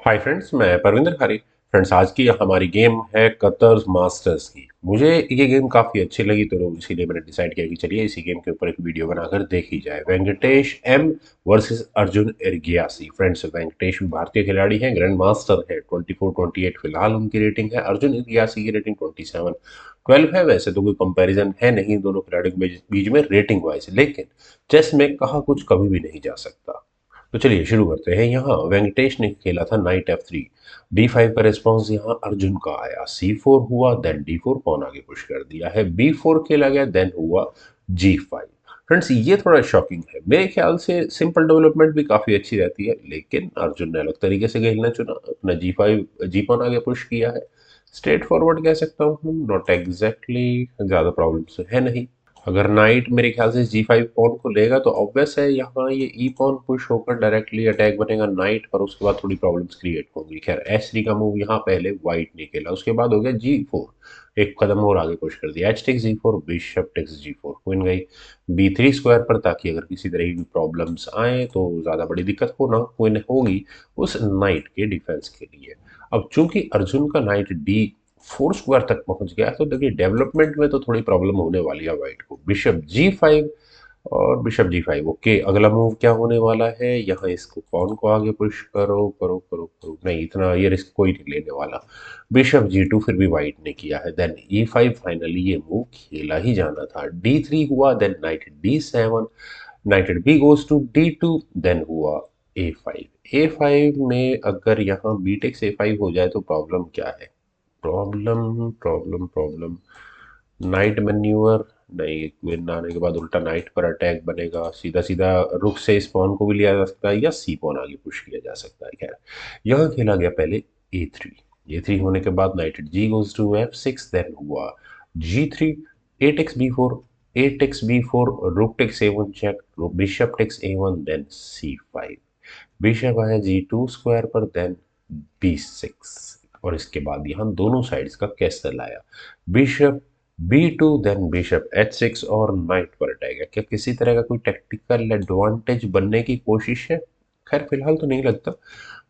Hi friends, मैं परविंदर खरे। Friends, आज की हमारी गेम है कतर मास्टर्स की। मुझे ये गेम काफ़ी अच्छी लगी, तो इसीलिए मैंने डिसाइड किया कि चलिए इसी गेम के ऊपर एक वीडियो बनाकर देखी जाए। Venkatesh M versus Arjun Erigaisi. Friends, Venkatesh भी भारतीय खिलाड़ी हैं, ग्रैंड मास्टर है। 24-28 फिलहाल उनकी रेटिंग है। अर्जुन एरगियासी की रेटिंग 27-12 है। वैसे तो कोई कंपैरिजन है नहीं दोनों खिलाड़ियों के बीच में रेटिंग वाइज, लेकिन चेस में कहा कुछ कभी भी नहीं जा सकता। तो चलिए शुरू करते हैं। यहाँ वेंकटेश ने खेला था नाइट F3। D5 का रिस्पॉन्स यहाँ अर्जुन का आया। C4 हुआ, देन D4 पॉन आगे पुश कर दिया है। B4 खेला गया, देन हुआ G5। फ्रेंड्स, ये थोड़ा शॉकिंग है। मेरे ख्याल से सिंपल डेवलपमेंट भी काफ़ी अच्छी रहती है, लेकिन अर्जुन ने अलग तरीके से खेलना चुना। अपना G5 जी पॉन आगे पुश किया है। स्ट्रेट फॉरवर्ड कह सकता हूँ, नॉट एग्जैक्टली, ज़्यादा प्रॉब्लम है नहीं। अगर नाइट मेरे ख्याल से G5 पॉन को लेगा तो ऑब्वियस है यहाँ ये ई पॉन पुश होकर डायरेक्टली अटैक बनेगा नाइट पर। उसके बाद थोड़ी प्रॉब्लम्स क्रिएट होंगी। खैर, S3 का मूव यहाँ पहले वाइट ने खेला, उसके बाद हो गया G4। एक कदम और आगे पुश कर दिया। H takes G4, bishop takes G4, queen गई B3 स्क्वायर पर, ताकि अगर किसी तरह की प्रॉब्लम्स आए तो ज़्यादा बड़ी दिक्कत हो ना, क्वीन होगी उस नाइट के डिफेंस के लिए। अब चूंकि अर्जुन का नाइट D4 स्क्वायर तक पहुंच गया, तो देखिए डेवलपमेंट में तो थोड़ी प्रॉब्लम होने वाली है वाइट को। बिशप G5 और बिशप G5। ओके, अगला मूव क्या होने वाला है? यहाँ इसको पॉन को आगे पुश करो करो करो करो, नहीं इतना ये रिस्क कोई नहीं लेने वाला। बिशप G2 फिर भी वाइट ने किया है, देन E5। फाइनली ये मूव खेला ही जाना था। D3 हुआ, then knight D7, knight B goes to D2, then हुआ A5। A5 में अगर यहाँ B टेक्स A5 हो जाए तो प्रॉब्लम क्या है? Problem problem problem night manure नहीं। क्वीन आने के बाद उल्टा नाइट पर अटैक बनेगा। सीधा सीधा रुक से स्पॉन को भी लिया जा सकता है या सी पॉन आगे पुश किया जा सकता है। खैर, यहाँ खेला गया पहले A3 होने के बाद knight G goes to F6, then हुआ G3, A takes B4, A takes B4, rook takes A1 check, bishop takes A1, then C5। Bishop आया G2 स्क्वायर पर, देन B6। और इसके बाद यहाँ दोनों साइड्स का कैसल आया। Bishop B2, then bishop H6 और नाइट पर अटैक है। क्या किसी तरह का कोई टेक्टिकल एडवांटेज बनने की कोशिश है? खैर फिलहाल तो नहीं लगता।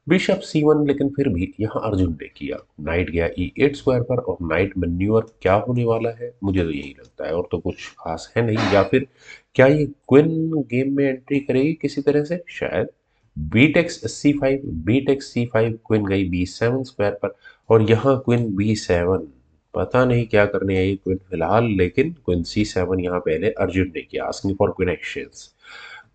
बिशप C1, लेकिन फिर भी यहाँ अर्जुन ने किया। नाइट गया E8 स्क्वायर पर, और नाइट मैन्यूअर क्या होने वाला है? मुझे तो यही लगता है, और तो कुछ खास है नहीं। या फिर क्या ये क्वीन गेम में एंट्री करेगी किसी तरह से? शायद। बी टेक्स C5 क्वीन गई B7 स्क्वायर पर, और यहाँ क्वीन B7। पता नहीं क्या करने आई क्वीन फिलहाल, लेकिन क्वीन C7 यहाँ पहले अर्जुन ने किया, asking for queen exchange.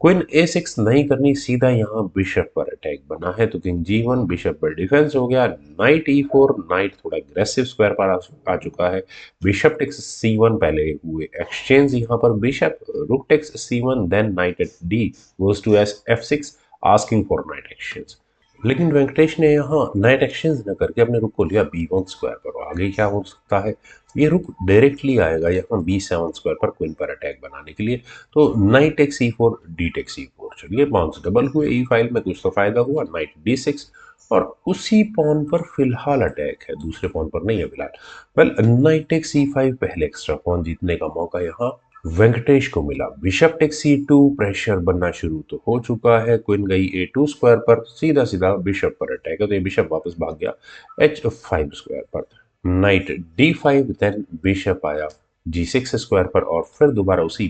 Queen A6 नहीं करनी, सीधा यहाँ बिशप पर अटैक बना है, तो किंग G1, बिशप पर डिफेंस हो गया। नाइट E4, नाइट थोड़ा अग्रेसिव स्क्वायर पर आ चुका है। बिशप टेक्स C1 पहले हुए एक्सचेंज, यहाँ पर bishop, rook takes C1, then knight at D goes to F6, asking for knight exchange. लेकिन वेंकटेश ने यहाँ नाइट एक्सचेंज न करके अपने रुक को लिया B1 स्क्वायर पर। और आगे क्या हो सकता है? ये रुक डायरेक्टली आएगा यहाँ B7 स्क्वायर पर क्वीन पर अटैक बनाने के लिए। तो knight takes E4, D takes E4। चलिए पॉन्स डबल हुए ई फाइल में, कुछ तो फायदा हुआ। नाइट D6, और उसी पॉन पर फिलहाल अटैक है, दूसरे पॉन पर नहीं है फिलहाल। वेल, नाइट टेक्स E5, पहले एक्स्ट्रा पॉन जीतने का मौका यहाँ वेंकटेश को मिला। बिशप टेक्स C2, प्रेशर बनना शुरू तो हो चुका है। क्वीन गई A2 स्क्वायर पर, सीधा सीधा बिशप पर अटैक है, तो ये बिशप वापस भाग गया H5 स्क्वायर पर। नाइट D5, देन बिशप आया G6 स्क्वायर पर, और फिर दोबारा उसी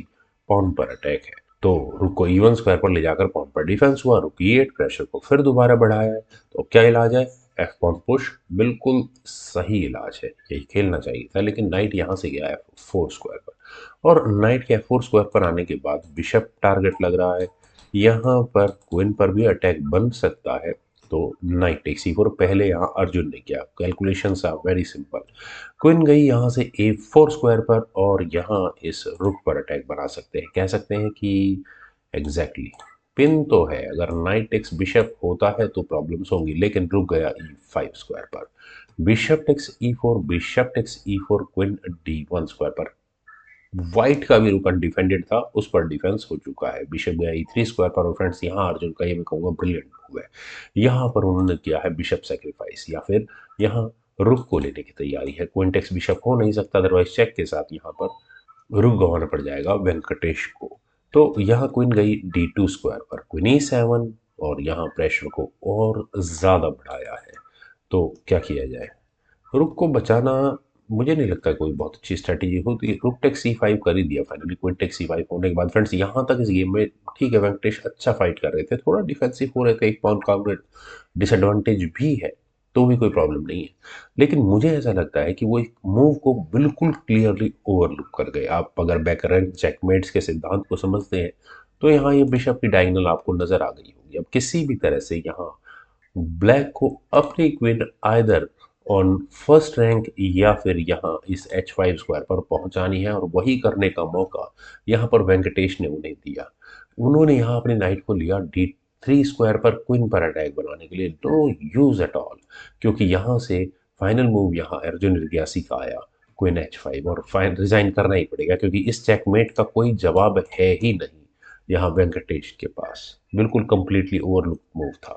पॉन पर अटैक है। तो रुक को E1 स्क्वायर पर ले जाकर पॉन पर डिफेंस हुआ। रुक E8, प्रेशर को फिर दोबारा बढ़ाया है। तो क्या इलाज है? एफ पॉन पुश, बिल्कुल सही इलाज है, यही खेलना चाहिए था। लेकिन नाइट यहाँ से गया F4 स्क्वायर पर, और नाइट के F4 स्क्वायर पर आने के बाद बिशप टारगेट लग रहा है। यहाँ पर क्वीन पर भी अटैक बन सकता है। तो नाइट टेक्स C4 पहले यहाँ अर्जुन ने किया। Calculations are very simple. Queen गई यहाँ से A4 स्क्वायर पर, और यहाँ इस रुक पर अटैक बना सकते हैं। कह सकते हैं कि एग्जैक्टली पिन तो है। अगर नाइट टेक्स बिशप होता है तो प्रॉब्लम्स होंगी, लेकिन रुक गया E5 स्क्वायर पर। Bishop takes E4, bishop takes E4, queen D1 square पर। व्हाइट का भी रुक अनडिफेंडेड था, उस पर डिफेंस हो चुका है। बिशप गया E3 स्क्वायर पर, और फ्रेंड्स यहाँ अर्जुन का ये मैं कहूँगा ब्रिलियंट हुआ है। यहाँ पर उन्होंने किया है बिशप सेक्रीफाइस, या फिर यहाँ रुक को लेने की तैयारी है। क्वीन टेक्स बिशप हो नहीं सकता, अदरवाइज चेक के साथ यहाँ पर रुक गंवाना पड़ जाएगा वेंकटेश को। तो यहाँ क्वीन गई D2 स्क्वायर पर, क्वीन E7, और यहाँ प्रेशर को और ज़्यादा बढ़ाया है। तो क्या किया जाए? रुक को बचाना मुझे नहीं लगता कोई बहुत अच्छी स्ट्रैटेजी होती। रुक टेक C5 कर ही दिया फाइनली। क्वीन टेक C5 होने के बाद फ्रेंड्स यहाँ तक इस गेम में ठीक है, वेंकटेश अच्छा फाइट कर रहे थे, थोड़ा डिफेंसिव हो रहे थे, एक पाउन काउंटर डिसएडवांटेज भी है, तो भी कोई प्रॉब्लम नहीं है। लेकिन मुझे ऐसा लगता है कि वो एक मूव को बिल्कुल क्लियरली ओवरलुक कर गए। आप अगर बैकरैंक चेकमेट्स के सिद्धांत को समझते हैं तो यहाँ ये बिशप की डायगोनल आपको नजर आ गई होगी। अब किसी भी तरह से यहाँ ब्लैक को अपनी queen either on first rank या फिर यहाँ इस H5 स्क्वायर पर पहुंचानी है, और वही करने का मौका यहाँ पर वेंकटेश ने उन्हें दिया। उन्होंने यहाँ अपने नाइट को लिया D3 स्क्वायर पर क्वीन पर अटैक बनाने के लिए, नो यूज एट ऑल, क्योंकि यहाँ से फाइनल मूव यहाँ अर्जुन रिग्यासी का आया क्वीन H5, और फाइन रिजाइन करना ही पड़ेगा क्योंकि इस चेकमेट का कोई जवाब है ही नहीं यहाँ वेंकटेश के पास। बिल्कुल कंप्लीटली ओवरलुक मूव था।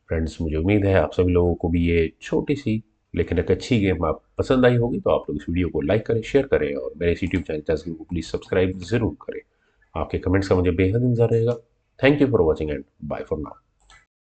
फ्रेंड्स, मुझे उम्मीद है आप सभी लोगों को भी ये छोटी सी लेकिन एक अच्छी गेम आप पसंद आई होगी। तो आप लोग इस वीडियो को लाइक करें, शेयर करें, और मेरे इस यूट्यूब चैनल चैनल को प्लीज़ सब्सक्राइब ज़रूर करें। आपके कमेंट्स का मुझे बेहद इंतजार रहेगा। Thank you for watching and bye for now.